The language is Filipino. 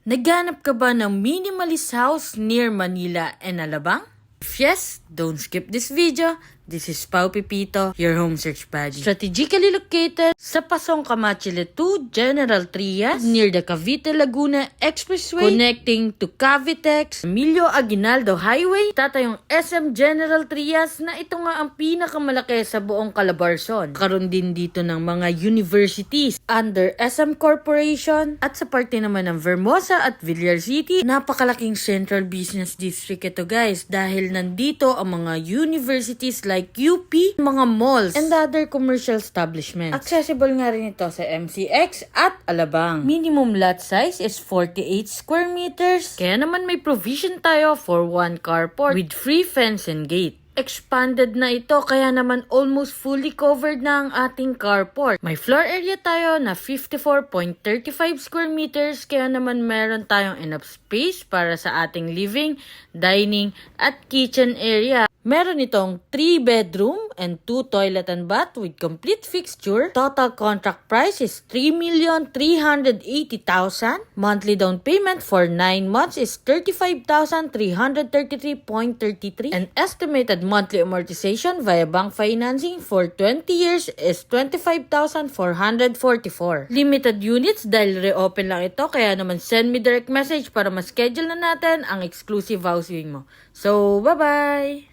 Naghanap ka ba ng minimalist house near Manila and Alabang? If yes, don't skip this video. This is Pao Pipito, your home search buddy. Strategically located sa Pasong Camachile 2, General Trias, near the Cavite-Laguna Expressway, connecting to Cavitex, Emilio Aguinaldo Highway, tatayong SM General Trias na ito nga ang pinakamalaki sa buong Calabarzon. Karoon din dito ng mga universities under SM Corporation at sa parte naman ng Vermosa at Villar City, napakalaking central business district ito guys dahil nandito ang mga universities like UP, mga malls, and other commercial establishments. Accessible nga rin ito sa MCX at Alabang. Minimum lot size is 48 square meters. Kaya naman may provision tayo for one carport with free fence and gate. Expanded na ito kaya naman almost fully covered na ang ating carport. May floor area tayo na 54.35 square meters kaya naman meron tayong enough space para sa ating living, dining at kitchen area. Meron itong 3 bedroom and 2 toilet and bath with complete fixture. Total contract price is 3,380,000. Monthly down payment for 9 months is 35,333.33. And estimated monthly amortization via bank financing for 20 years is 25,444. Limited units dahil reopen lang ito kaya naman send me direct message para ma-schedule na natin ang exclusive house viewing mo. So, bye-bye!